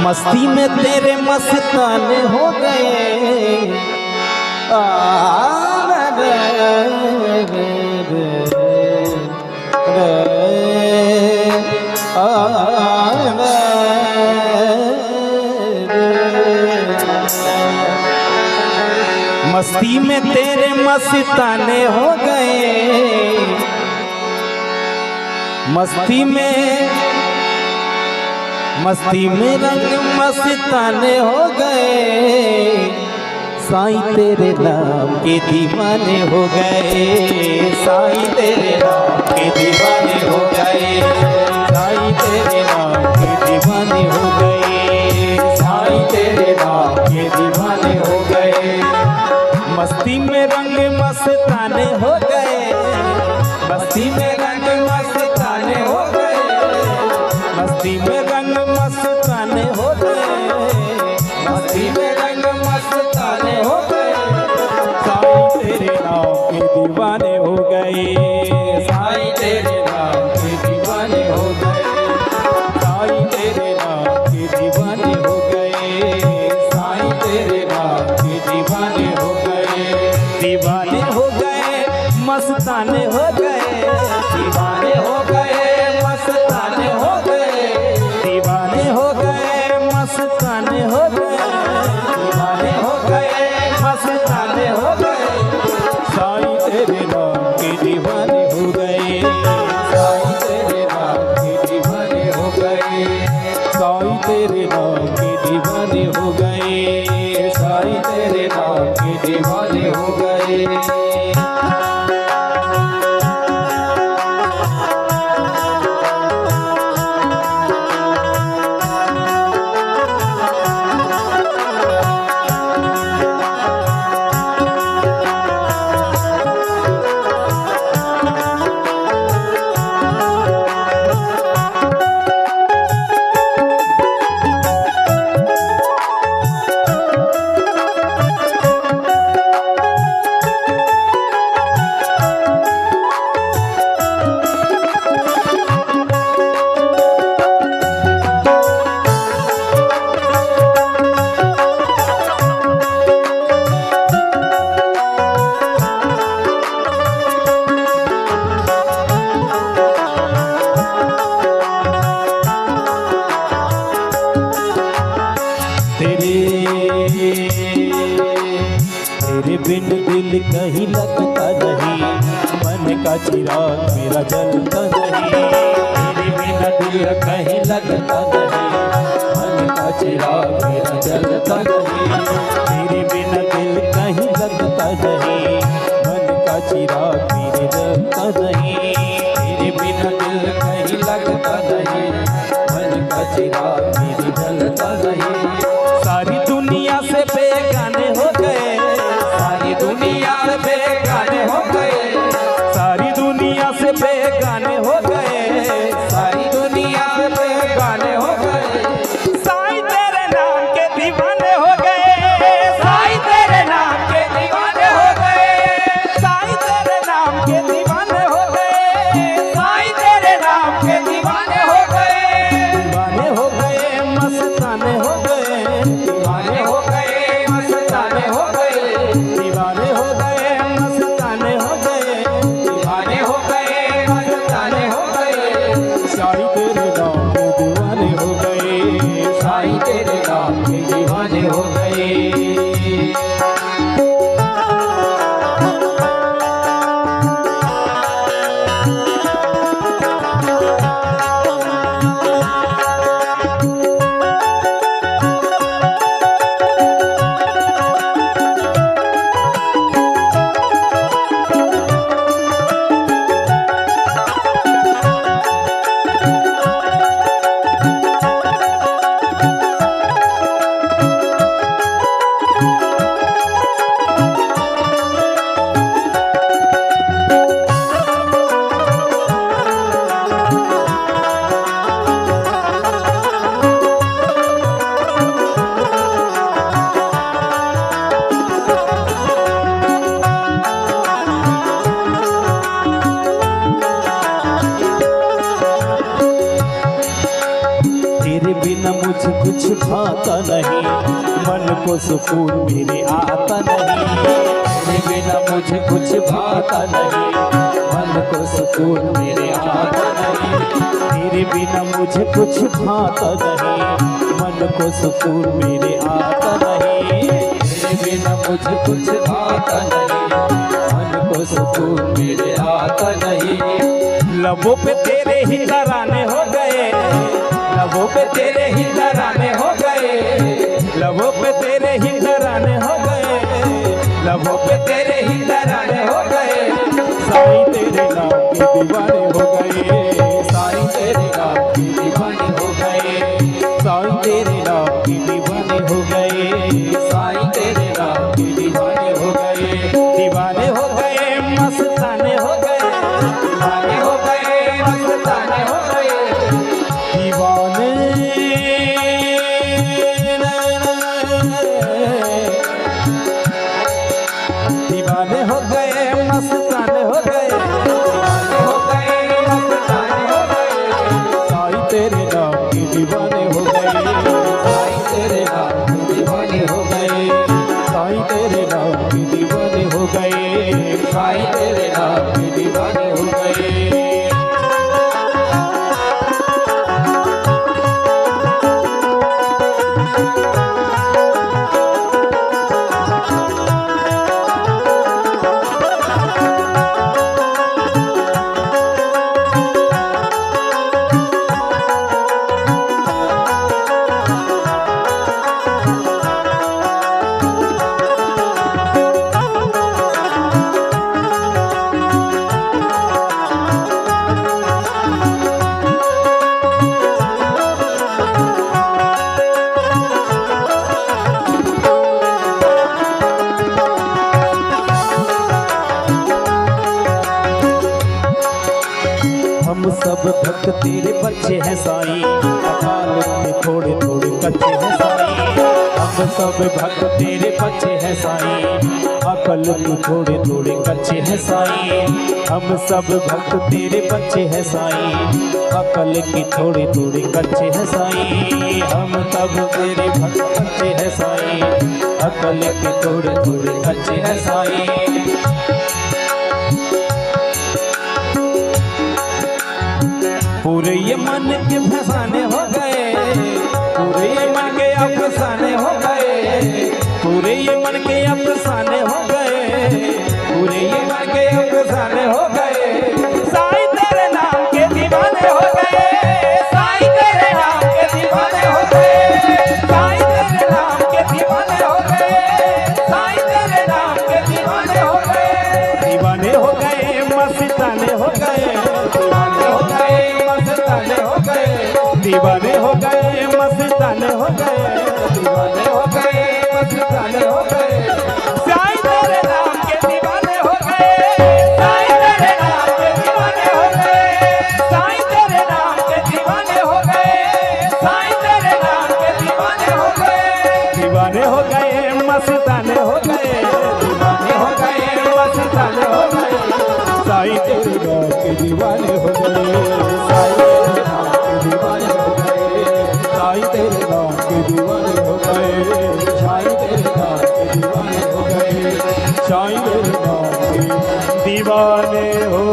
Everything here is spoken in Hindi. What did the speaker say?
मस्ती में तेरे मस्ताने हो गए। मस्ती में तेरे मस्ताने हो गए। मस्ती में रंग मस्ताने हो गए। साईं तेरे नाम के दीवाने हो गए। साईं तेरे नाम के दीवाने हो गए। साईं तेरे नाम के दीवाने हो गए। साईं तेरे नाम के दीवाने हो गए। मस्ती में रंग मस्ताने हो गए। मस्ती में रंग मस्ताने हो गए। मस्ती में रंग मस्ताने हो गए। मस्ती में रंग मस्ताने हो गए। साईं तेरे नाम के दीवाने हो गए। साईं तेरे नाम के दीवाने हो गए। साईं तेरे नाम के दीवाने हो गए। साईं तेरे नाम के दीवाने हो गए। दीवाने हो गए मस्ताने हो गए। दीवाने हो गए मस्ताने हो गए। दीवाने हो गए मस्ताने हो गए। दीवाने हो गए मस्ताने हो गए। साईं तेरे नाम के दीवाने हो गए। साईं तेरे नाम के दीवाने हो गए। साईं तेरे नाम के दीवाने हो गए। साईं तेरे नाम के दीवाने हो गए। तेरे बिन दिल कहीं लगता नहीं। मन का चिराग मेरा जलता नहीं। तेरे बिन दिल कहीं लगता नहीं। मन का चिराग मेरा जलता नहीं। तेरे बिन दिल कहीं लगता नहीं। मन का चिराग मेरे जलता नहीं। तेरे बिन दिल कहीं लगता नहीं। मन का चिराग मेरे जलता नहीं। सारी दुनिया से बेगाने हो गए। सारी दुनिया से बेगाने हो गए। सारी दुनिया से बेगाने हो गए। सारी दुनिया से बेगाने हो गए। साईं तेरे नाम के दीवाने हो गए। साईं तेरे नाम के दीवाने हो गए। साईं तेरे नाम के दीवाने हो गए। साईं तेरे नाम के दीवाने हो गए। दीवाने हो गए मस्ताने हो गए। मुझे कुछ भाता नहीं, मन को सुकून मेरे आता नहीं। तेरे बिना मुझे कुछ भाता नहीं, मन को सुकून मेरे आता नहीं। तेरे बिना मुझे कुछ भाता नहीं, मन को सुकून मेरे आता नहीं। तेरे बिना मुझे कुछ भाता नहीं, मन को सुकून मेरे आता नहीं। लबों पे तेरे ही तराने हो गए, लबों पे तेरे ही तराने हो गए, लबों पे तेरे ही तराने हो गए, लबों पे तेरे ही तराने हो गए। साईं तेरे नाम के दीवाने हो गए, साईं तेरे नाम के दीवाने हो गए, साईं तेरे नाम के दीवाने हो गए, साईं तेरे नाम के दीवाने हो गए। दीवाने हो गए, मस्ताने हो गए, दीवाने हो गए, मस्ताने हो गए। दीवाने दीवाने हो गए, मस्ताने हो गए, दीवाने हो गए, मस्ताने हो गए। साईं तेरे नाम के दीवाने हो गए, साईं तेरे नाम के दीवाने हो गए, साईं तेरे नाम के दीवाने हो गए, साईं तेरे नाम के दीवाने हो गए। हम सब भक्त तेरे बच्चे हैं साईं, अकाल में थोड़े थोड़े कच्चे हैं साईं। हम सब भक्त तेरे बच्चे हैं साईं, अकल में थोड़े थोड़े कच्चे हैं साईं। हम सब भक्त तेरे बच्चे हैं साईं, अकल की थोड़े थोड़े कच्चे हैं साईं। हम सब तेरे भक्त बच्चे हैं साईं, अकल के थोड़े थोड़े कच्चे हैं साईं। पूरे ये मन के फसाने हो गए, पूरे ये मन के अफसाने हो गए, पूरे ये मन के अफसाने हो गए, पूरे ये मन के अफसाने हो गए। साईं तेरे नाम के दीवाने हो गए, साईं तेरे नाम के दीवाने हो गए, साईं तेरे नाम के दीवाने हो गए, साईं तेरे नाम के दीवाने हो गए। दीवाने हो गए, मस्ताने हो गए, दीवाने हो गए, मस्ताने हो गए, दीवाने हो गए, मस्ताने हो गए, दीवाने हो गए, मस्ताने हो गए। साईं तेरे नाम के दीवाने हो गए, साईं तेरे नाम के दीवाने हो गए, साईं तेरे नाम के दीवाने हो गए, साईं तेरे नाम के दीवाने हो गए। दीवाने हो गए, मस्ताने हो गए, दीवाने हो गए, मस्ताने हो गए। साईं तेरे नाम के दीवाने हो गए, साईं तेरे नाम के दीवाने हो गए, साईं तेरे नाम के दीवाने हो गए, साईं तेरे नाम के दीवाने हो गए, साईं तेरे नाम के दीवाने हो